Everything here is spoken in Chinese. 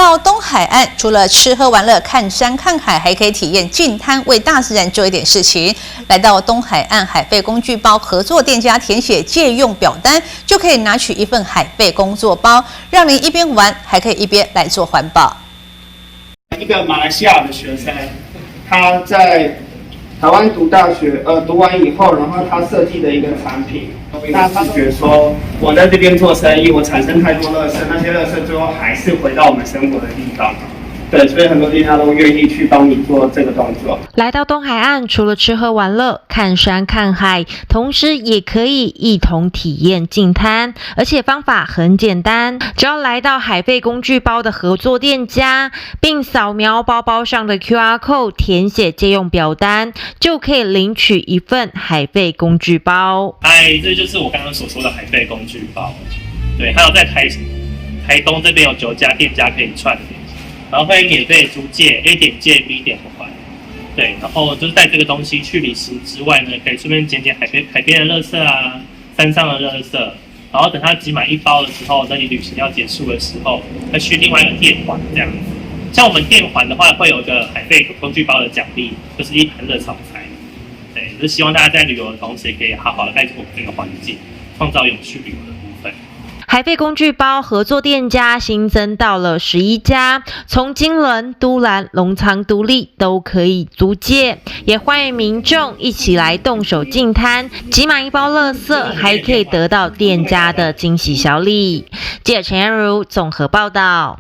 到东海岸，除了吃喝玩乐、看山看海，还可以体验净滩，为大自然做一点事情。来到东海岸海贝工具包合作店家填写借用表单，就可以拿取一份海贝工作包，让您一边玩，还可以一边来做环保。一个马来西亚的学生，他在台湾读大学，读完以后，然后他设计的一个产品，那他觉得说，我在这边做生意，我产生太多垃圾，那些垃圾最后还是回到我们生活的地方。对，所以很多店家都愿意去帮你做这个动作。来到东海岸，除了吃喝玩乐、看山看海，同时也可以一同体验净滩，而且方法很简单，只要来到海贝工具包的合作店家，并扫描包包上的 QR code， 填写借用表单，就可以领取一份海贝工具包。这就是我刚刚所说的海贝工具包。对，还有在台东这边有9家店家可以串联。然后会免费租借 A 点借 B 点还，对，然后就是带这个东西去旅行之外呢，可以顺便捡海边的垃圾啊，山上的垃圾，然后等它集满1包的时候，等你旅行要结束的时候，再去另外一个店还这样子。像我们店还的话，会有一个海贝工具包的奖励，就是1盘热炒菜。对，就是希望大家在旅游的同时，也可以好好的爱护我们这个环境，创造永续旅游的部分。海贝工具包合作店家新增到了11家，从金轮、都兰、龙藏、都历都可以租借，也欢迎民众一起来动手净滩，集满1包垃圾，还可以得到店家的惊喜小礼。记者陈安如综合报道。